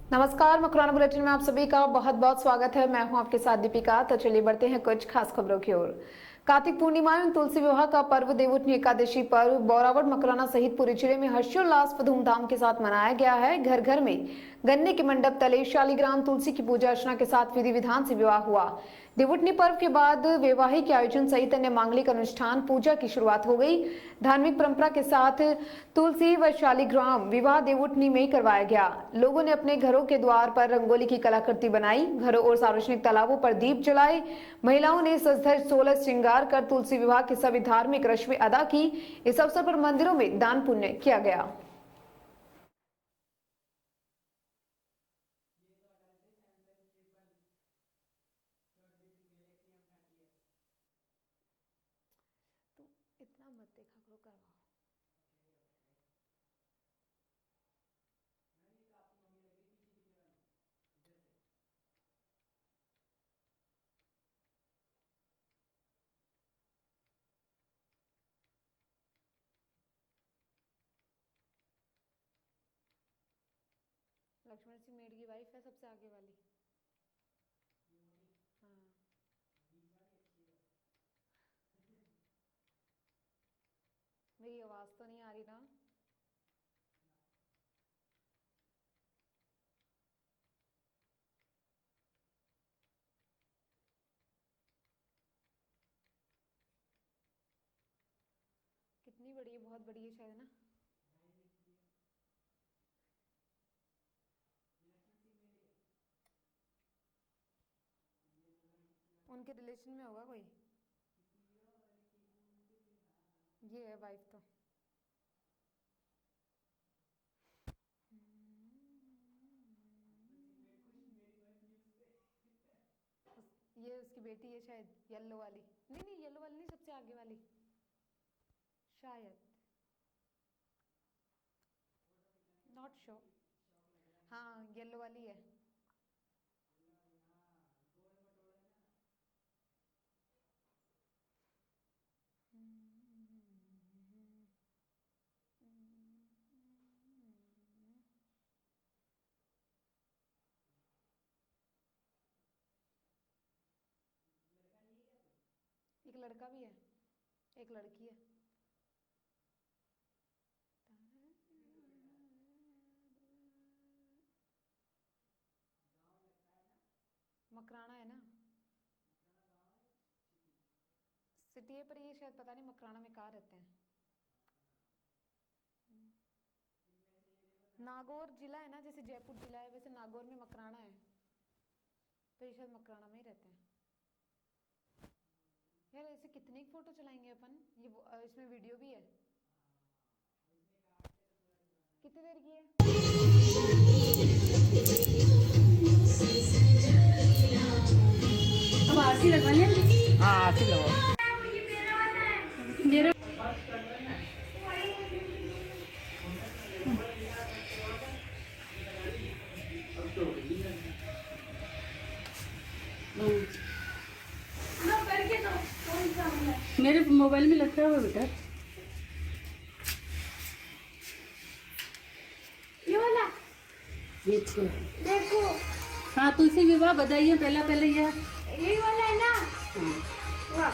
नमस्कार, मकराना बुलेटिन में आप सभी का बहुत बहुत स्वागत है। मैं हूं आपके साथ दीपिका। तो चलिए बढ़ते हैं कुछ खास खबरों की ओर। कार्तिक पूर्णिमा एवं तुलसी विवाह का पर्व देवउठनी एकादशी पर्व बोरावड़ मकराना सहित पूरे जिले में हर्षोल्लास व धूमधाम के साथ मनाया गया है। घर घर में गन्ने के मंडप तले शालिग्राम तुलसी की पूजा अर्चना के साथ विधि विधान से विवाह हुआ। देवउठनी पर्व के बाद वैवाहिक आयोजन सहित अन्य मांगलिक अनुष्ठान पूजा की शुरुआत हो गई। धार्मिक परंपरा के साथ तुलसी व शालिग्राम विवाह देवउठनी में ही करवाया गया। लोगों ने अपने घरों के द्वार पर रंगोली की कलाकृति बनाई, घरों और सार्वजनिक तालाबों पर दीप जलाए। महिलाओं ने सज धज 16 श्रृंगार कर तुलसी विवाह की सभी धार्मिक रस्में अदा की। इस अवसर पर मंदिरों में दान पुण्य किया गया। इतना मत देखा करो, करवाओ। लक्ष्मण सिंह मेढ़ की वाइफ है सबसे आगे वाली। हाँ, मेरी आवाज तो नहीं आ रही ना? कितनी बड़ी है? बहुत बड़ी है शायद ना। उनके रिलेशन में होगा कोई। ये है वाइफ तो। ये उसकी बेटी है शायद, येलो वाली। नहीं नहीं, येलो वाली नहीं, सबसे आगे वाली शायद। Not sure. हाँ, येलो वाली है। एक लड़का भी है, एक लड़की है। मकराना है ना? सिटी है, पर ये शायद पता नहीं मकराना में कहाँ रहते हैं। नागौर जिला है ना, जैसे जयपुर जिला है वैसे नागौर में मकराना है। तो ये शायद मकराना में ही रहते हैं। यार ऐसे कितने फोटो चलाएंगे अपन। ये इसमें वीडियो भी है। कितनी देर की है? अब आरती लगवानी है। हाँ, आरती लगवाओ। मेरे मेरे मोबाइल में लगता है बेटा। ये वाला देखो। हाँ, तुलसी विवाह बधाइए पहला पहले यही वाला है ना? वाह,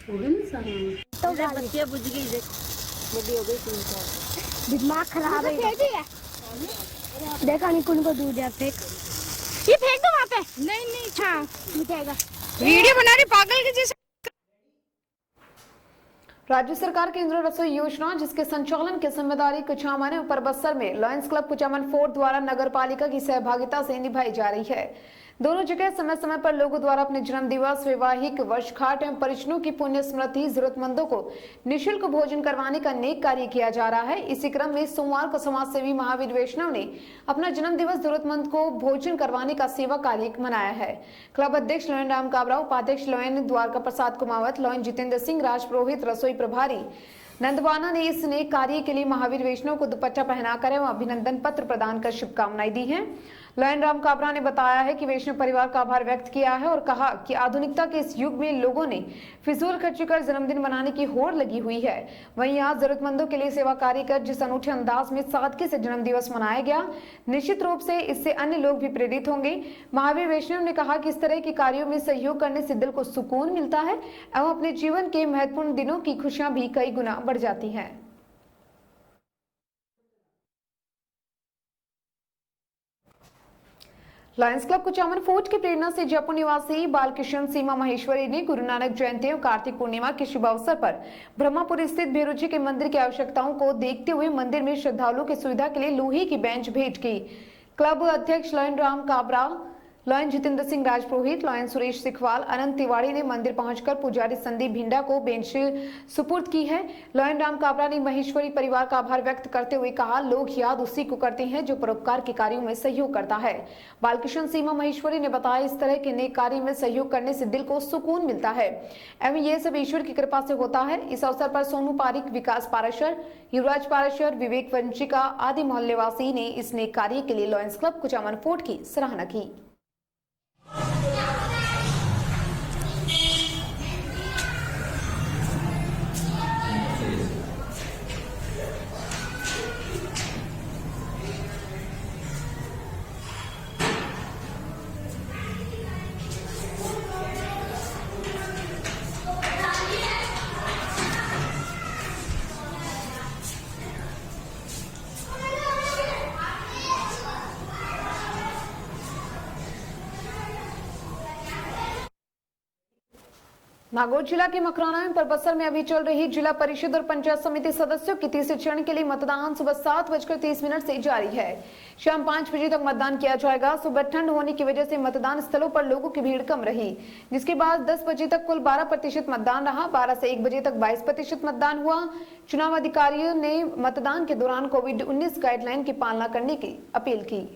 हो गए ना सारे। तो बच्चे बुझ गई, देख बड़ी हो गई 3-4। दिमाग खराब है। देखा नहीं कौन को दूध है, फेंक। ये फेंक दो वहाँ पे। नहीं नहीं, हाँ मिटेगा। वीडियो बना रही पागल के जैसे। राज्य सरकार की इंदिरा रसोई योजना, जिसके संचालन की जिम्मेदारी कुचामन और परबत्सर में लॉयंस क्लब कुचामन फोर्ट द्वारा नगर पालिका की सहभागिता से निभाई जा रही है। दोनों जगह समय समय पर लोगों द्वारा अपने जन्म दिवस, वैवाहिक वर्षगांठ एवं परिजनों की पुण्य स्मृति जरूरतमंदों को निःशुल्क भोजन करवाने का नेक कार्य किया जा रहा है। इसी क्रम में सोमवार को समाज सेवी महावीर वैष्णव ने अपना जन्म दिवस जरूरतमंद को भोजन करवाने का सेवा कार्य मनाया है। क्लब अध्यक्ष लोयन राम काबरा, उपाध्यक्ष लोयन द्वारका प्रसाद कुमावत, लोयन जितेंद्र सिंह, राजपुरोहित, रसोई प्रभारी नंदवाना ने इस नेक कार्य के लिए महावीर वैष्णव को दुपट्टा पहनाकर एवं अभिनंदन पत्र प्रदान कर शुभकामनाएं दी हैं। लॉयन राम काबरा ने बताया है कि वैष्णव परिवार का आभार व्यक्त किया है और कहा कि आधुनिकता के इस युग में लोगों ने फिजूल खर्ची कर जन्मदिन मनाने की होड़ लगी हुई है। वहीं यहाँ जरूरतमंदों के लिए सेवा कार्य कर जिस अनूठे अंदाज में सादगी से जन्मदिवस मनाया गया, निश्चित रूप से इससे अन्य लोग भी प्रेरित होंगे। महावीर वैष्णव ने कहा कि इस तरह के कार्यों में सहयोग करने से दिल को सुकून मिलता है एवं अपने जीवन के महत्वपूर्ण दिनों की खुशियां भी कई गुना बढ़ जाती हैं। लायंस क्लब कुचामन फोर्ट की प्रेरणा से जयपुर निवासी बालकिशन सीमा महेश्वरी ने गुरु नानक जयंती और कार्तिक पूर्णिमा के शुभ अवसर पर ब्रह्मपुर स्थित भेरुजी के मंदिर की आवश्यकताओं को देखते हुए मंदिर में श्रद्धालुओं की सुविधा के लिए लोहे की बेंच भेंट की। क्लब अध्यक्ष lion Ram Kabra, lion Jitendra Singh Rajpurohit, lion Suresh Sikhwal, अनंत तिवारी ने मंदिर पहुंचकर पुजारी संदीप भिंडा को बेंच सुपुर्द की है। लॉयन राम काबरा ने महेश्वरी परिवार का आभार व्यक्त करते हुए कहा, लोग याद उसी को करते हैं जो परोपकार के कार्यों में सहयोग करता है। बालकिशन सीमा महेश्वरी ने बताया, इस तरह के नेक कार्य में सहयोग करने से दिल को सुकून मिलता है एवं यह सब ईश्वर की कृपा से होता है। इस अवसर पर सोनू पारिक, विकास पाराशर, युवराज पाराशर, विवेक वंशिका आदि मोहल्लेवासी ने इस नेक कार्य के लिए लॉयंस क्लब कुचामन फोर्ट की सराहना की। नागौर जिला के मकराना में परबत्सर में अभी चल रही जिला परिषद और पंचायत समिति सदस्यों के तीसरे चरण के लिए मतदान सुबह 7:30 से जारी है। शाम 5 बजे तक मतदान किया जाएगा। सुबह ठंड होने की वजह से मतदान स्थलों पर लोगों की भीड़ कम रही, जिसके बाद 10 बजे तक कुल 12% मतदान रहा। 12 से 1 बजे तक 22% मतदान हुआ। चुनाव अधिकारियों ने मतदान के दौरान कोविड-19 गाइडलाइन की पालना करने की अपील की।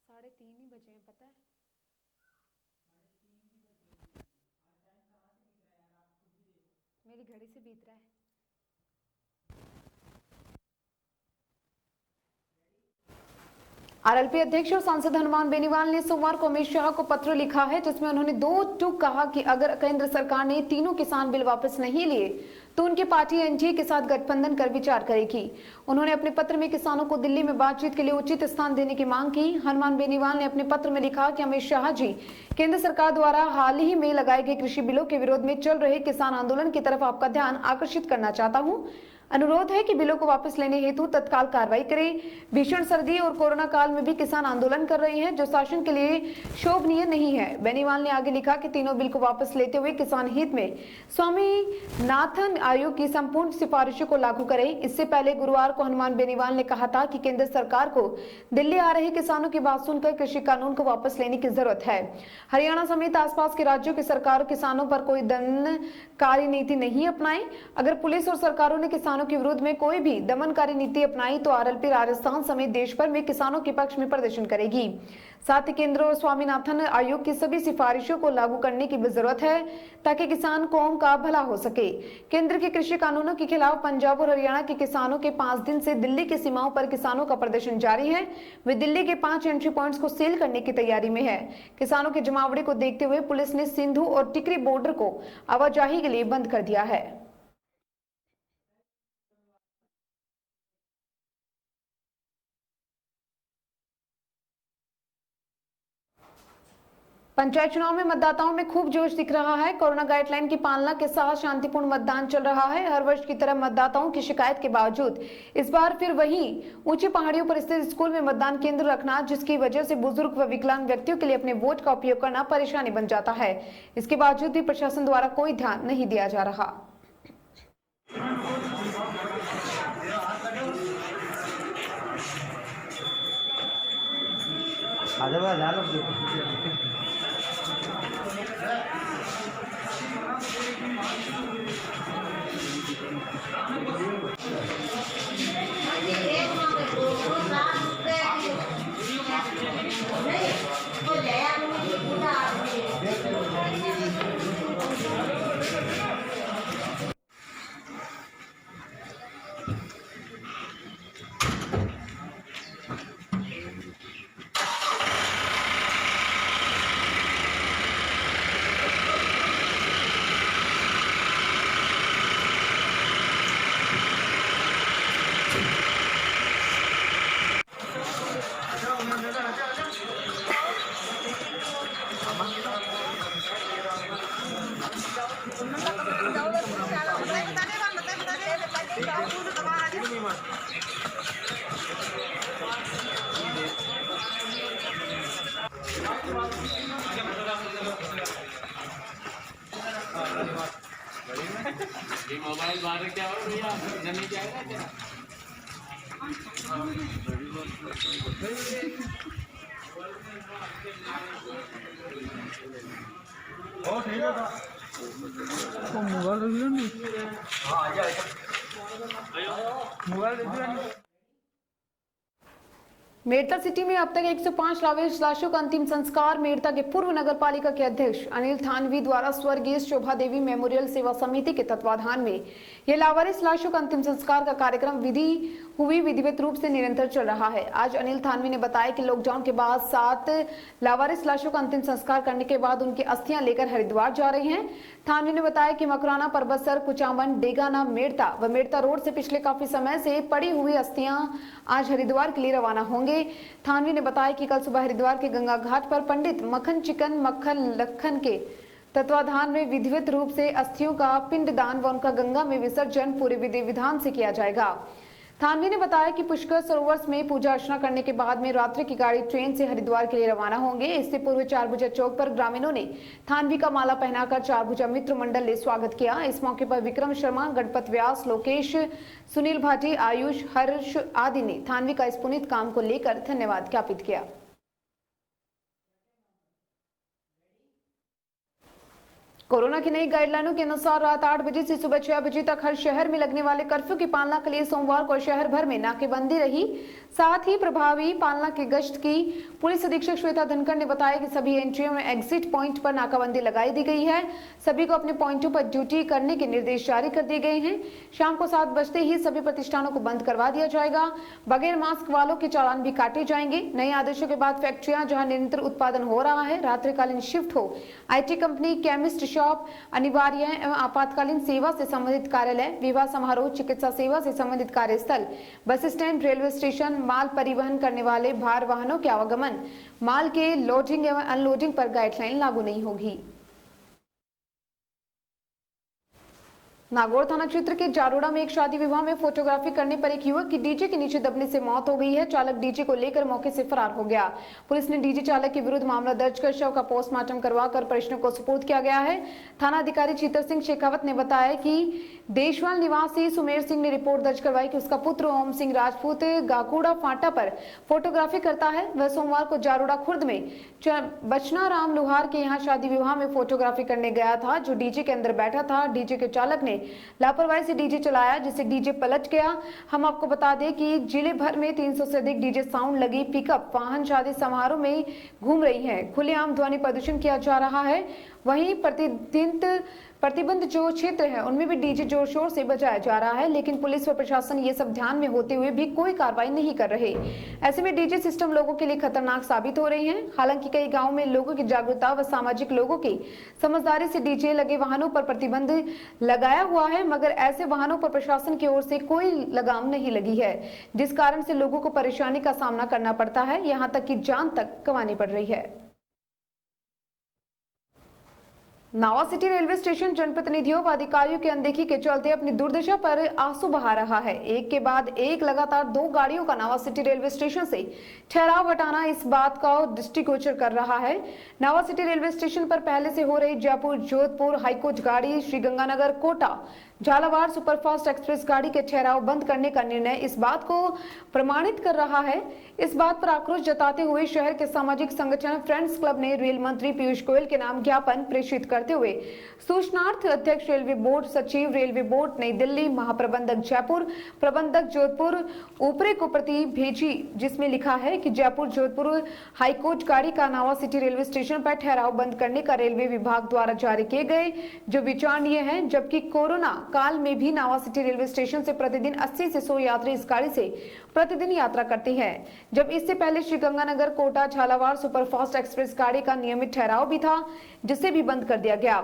साढ़े 3 ही बजे हैं, पता है। मेरी घड़ी से बीत रहा है। आरएलपी अध्यक्ष और सांसद हनुमान बेनीवाल ने सोमवार को अमित शाह को पत्र लिखा है, जिसमें उन्होंने 2 टूक कहा कि अगर केंद्र सरकार ने तीनों किसान बिल वापस नहीं लिए तो उनकी पार्टी एनडीए के साथ गठबंधन कर विचार करेगी। उन्होंने अपने पत्र में किसानों को दिल्ली में बातचीत के लिए उचित स्थान देने की मांग की। हनुमान बेनीवाल ने अपने पत्र में लिखा कि अमित शाह जी, केंद्र सरकार द्वारा हाल ही में लगाए गए कृषि बिलों के विरोध में चल रहे किसान आंदोलन की तरफ आपका ध्यान आकर्षित करना चाहता हूं। अनुरोध है कि बिलों को वापस लेने हेतु तत्काल कार्रवाई करें। भीषण सर्दी और कोरोना काल में भी किसान आंदोलन कर रहे हैं, जो शासन के लिए शोभनीय नहीं है। बेनीवाल ने आगे लिखा कि तीनों बिल को वापस लेते हुए किसान हित में स्वामीनाथन आयोग की संपूर्ण सिफारिशों को लागू करें। इससे पहले गुरुवार को हनुमान बेनीवाल ने कहा था कि केंद्र सरकार को दिल्ली आ रहे किसानों की बात सुनकर कृषि कानून को वापस लेने की जरूरत है। हरियाणा समेत आसपास के राज्यों की सरकारों किसानों पर कोई दमनकारी नीति नहीं अपनाई। अगर पुलिस और सरकारों ने किसानों के विरुद्ध में कोई भी दमनकारी नीति अपनाई तो आरएलपी राजस्थान समेत देश भर में किसानों के पक्ष में प्रदर्शन करेगी। साथ ही केंद्र और स्वामीनाथन आयोग की सभी सिफारिशों को लागू करने की भी जरूरत है ताकि किसान कौम का भला हो सके। केंद्र के कृषि कानूनों के खिलाफ पंजाब और हरियाणा के किसानों के 5 दिन से दिल्ली की सीमाओं पर किसानों का प्रदर्शन जारी है। वे दिल्ली के 5 एंट्री पॉइंट्स को सील करने की तैयारी में है। किसानों के जमावड़े को देखते हुए पुलिस ने सिंधु और टिकरी बॉर्डर को आवाजाही के लिए बंद कर दिया है। पंचायत चुनाव में मतदाताओं में खूब जोश दिख रहा है। कोरोना गाइडलाइन की पालना के साथ शांतिपूर्ण मतदान चल रहा है। हर वर्ष की तरह मतदाताओं की शिकायत के बावजूद इस बार फिर वहीं ऊंची पहाड़ियों पर स्थित स्कूल में मतदान केंद्र रखना, जिसकी वजह से बुजुर्ग व विकलांग व्यक्तियों के लिए अपने वोट का उपयोग करना परेशानी बन जाता है। इसके बावजूद भी प्रशासन द्वारा कोई ध्यान नहीं दिया जा रहा। मोबाइल बाहर क्या हो भैया नहीं जाएगा क्या मेड़ता सिटी में अब तक 105 लावेश लाशों का अंतिम संस्कार। मेड़ता के पूर्व नगर पालिका के अध्यक्ष अनिल थानवी द्वारा स्वर्गीय शोभा देवी मेमोरियल सेवा समिति के तत्वाधान में ये लावारिस लाशों का अंतिम संस्कार का कार्यक्रम विधिवत रूप से निरंतर चल रहा है। आज अनिल थानवी ने बताया कि लॉकडाउन के बाद 7 लावारिस लाशों का अंतिम संस्कार करने के बाद उनकी अस्थियां लेकर हरिद्वार जा रही हैं। थानवी ने बताया कि मकराना, परबतसर, कुचामन, डेगाना, मेड़ता व मेड़ता रोड से पिछले काफी समय से पड़ी हुई अस्थियां आज हरिद्वार के लिए रवाना होंगे। थानवी ने बताया कि कल सुबह हरिद्वार के गंगा घाट पर पंडित मक्खन लखन के तत्वाधान में विधिवत रूप से अस्थियों का पिंडदान व उनका गंगा में विसर्जन पूरे विधि विधान से किया जाएगा। थानवी ने बताया कि पुष्कर सरोवर में पूजा अर्चना करने के बाद में रात्रि की गाड़ी ट्रेन से हरिद्वार के लिए रवाना होंगे। इससे पूर्व चारभुजा चौक पर ग्रामीणों ने थानवी का माला पहनाकर चारभुजा मित्र मंडल ने स्वागत किया। इस मौके पर विक्रम शर्मा, गणपत व्यास, लोकेश, सुनील भाटी, आयुष, हर्ष आदि ने थानवी का इस पुनीत काम को लेकर धन्यवाद ज्ञापित किया। कोरोना की नई गाइडलाइनों के अनुसार रात 8 बजे से सुबह 6 बजे तक हर शहर में लगने वाले कर्फ्यू की पालना के लिए सोमवार को शहर भर में नाकेबंदी रही। साथ ही प्रभावी पालना की गश्त की पुलिस अधीक्षक श्वेता धनखड़ ने बताया कि सभी एंट्रियों में एग्जिट पॉइंट पर नाकाबंदी लगाई दी गई है। सभी को अपने पॉइंटों पर ड्यूटी करने के निर्देश जारी कर दिए गए हैं। शाम को 7 बजते ही सभी प्रतिष्ठानों को बंद करवा दिया जाएगा। बगैर मास्क वालों के चालान भी काटे जाएंगे। नए आदेशों के बाद फैक्ट्रियां जहां निरंतर उत्पादन हो रहा है, रात्रिकालीन शिफ्ट हो, IT कंपनी, केमिस्ट शॉप, अनिवार्य एवं आपातकालीन सेवा से संबंधित कार्यालय, विवाह समारोह, चिकित्सा सेवा से संबंधित कार्यस्थल, बस स्टैंड, रेलवे स्टेशन, माल परिवहन करने वाले भार वाहनों के आवागमन, माल के लोडिंग एवं अनलोडिंग पर गाइडलाइन लागू नहीं होगी। नागौर थाना क्षेत्र के जारोड़ा में एक शादी विवाह में फोटोग्राफी करने पर एक युवक की डीजे के नीचे दबने से मौत हो गई है। चालक डीजे को लेकर मौके से फरार हो गया। पुलिस ने डीजे चालक के विरुद्ध मामला दर्ज कर शव का पोस्टमार्टम करवाकर परिजनों को सुपुर्द किया गया है। थाना अधिकारी चीतर सिंह शेखावत ने बताया कि देशवाल निवासी सुमेर सिंह ने रिपोर्ट दर्ज करवाई कि उसका पुत्र ओम सिंह राजपूत गाकुड़ा फाटा पर फोटोग्राफी करता है। वह सोमवार को जारोड़ा खुर्द में बचना राम लोहार के यहाँ शादी विवाह में फोटोग्राफी करने गया था, जो डीजे के अंदर बैठा था। डीजे के चालक ने लापरवाही से डीजे चलाया, जिससे डीजे पलट गया। हम आपको बता दें कि जिले भर में 300 से अधिक डीजे साउंड लगी पिकअप वाहन शादी समारोह में घूम रही है। खुलेआम ध्वनि प्रदूषण किया जा रहा है। वहीं प्रतिबंध जो क्षेत्र है उनमें भी डीजे जोर शोर से बजाया जा रहा है, लेकिन पुलिस व प्रशासन ये सब ध्यान में होते हुए भी कोई कार्रवाई नहीं कर रहे। ऐसे में डीजे सिस्टम लोगों के लिए खतरनाक साबित हो रही हैं। हालांकि कई गांवों में लोगों की जागरूकता व सामाजिक लोगों की समझदारी से डीजे लगे वाहनों पर प्रतिबंध लगाया हुआ है, मगर ऐसे वाहनों पर प्रशासन की ओर से कोई लगाम नहीं लगी है, जिस कारण से लोगों को परेशानी का सामना करना पड़ता है, यहाँ तक कि जान तक गंवानी पड़ रही है। नावा सिटी रेलवे स्टेशन जनप्रतिनिधियों व अधिकारियों की अनदेखी के चलते अपनी दुर्दशा पर आंसू बहा रहा है। एक के बाद एक लगातार 2 गाड़ियों का नावा सिटी रेलवे स्टेशन से ठहराव हटाना इस बात का दृष्टिगोचर कर रहा है। नावा सिटी रेलवे स्टेशन पर पहले से हो रही जयपुर जोधपुर हाईकोर्ट गाड़ी, श्रीगंगानगर कोटा झालावाड़ सुपरफास्ट एक्सप्रेस गाड़ी के ठहराव बंद करने का निर्णय इस बात को प्रमाणित कर रहा है। इस बात पर आक्रोश जताते हुए शहर के सामाजिक संगठन फ्रेंड्स क्लब ने रेल मंत्री पीयूष गोयल के नाम ज्ञापन प्रेषित करते हुए सूचनार्थ अध्यक्ष रेलवे बोर्ड, सचिव रेलवे बोर्ड नई दिल्ली, महाप्रबंधक जयपुर, प्रबंधक जोधपुर ऊपरे को प्रति भेजी, जिसमें लिखा है कि जयपुर जोधपुर हाईकोर्ट गाड़ी का नावा सिटी रेलवे स्टेशन पर ठहराव बंद करने का रेलवे विभाग द्वारा जारी किए गए जो विचारणीय है। जबकि कोरोना काल में भी नावा सिटी रेलवे स्टेशन से प्रतिदिन 80 से 100 यात्री इस गाड़ी से प्रतिदिन यात्रा करते हैं, जब इससे पहले श्रीगंगानगर कोटा झालावाड़ सुपरफास्ट एक्सप्रेस गाड़ी का नियमित ठहराव भी था, जिसे भी बंद कर दिया गया।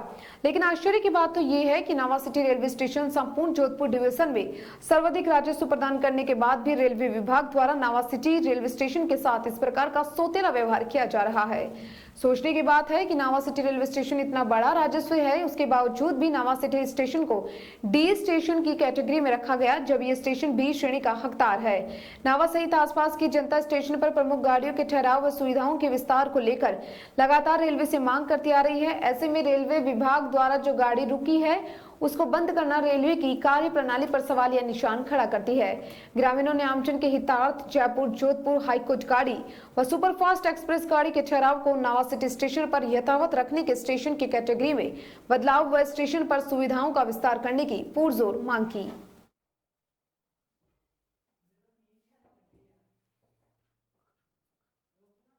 लेकिन आश्चर्य की बात तो ये है कि नावा सिटी रेलवे स्टेशन संपूर्ण जोधपुर डिवीजन में सर्वाधिक राजस्व प्रदान करने के बाद भी रेलवे विभाग द्वारा नावा सिटी रेलवे स्टेशन के साथ इस प्रकार का सौतेला व्यवहार किया जा रहा है। सोचने की बात है कि नावा सिटी रेलवे स्टेशन इतना बड़ा राजस्व है, उसके बावजूद भी नावा सिटी स्टेशन को डी स्टेशन की कैटेगरी में रखा गया, जब ये स्टेशन बी श्रेणी का हकदार है। नावा सहित आसपास की जनता स्टेशन पर प्रमुख गाड़ियों के ठहराव व सुविधाओं के विस्तार को लेकर लगातार रेलवे से मांग करती आ रही है। ऐसे में रेलवे विभाग द्वारा जो गाड़ी रुकी है उसको बंद करना रेलवे की कार्य प्रणाली पर सवालिया निशान खड़ा करती है। ग्रामीणों ने आमजन के हितार्थ जयपुर जोधपुर हाईकोर्ट गाड़ी व सुपरफास्ट एक्सप्रेस गाड़ी के ठहराव को नावा सिटी स्टेशन पर यथावत रखने के स्टेशन की कैटेगरी में बदलाव व स्टेशन पर सुविधाओं का विस्तार करने की पुरजोर मांग की।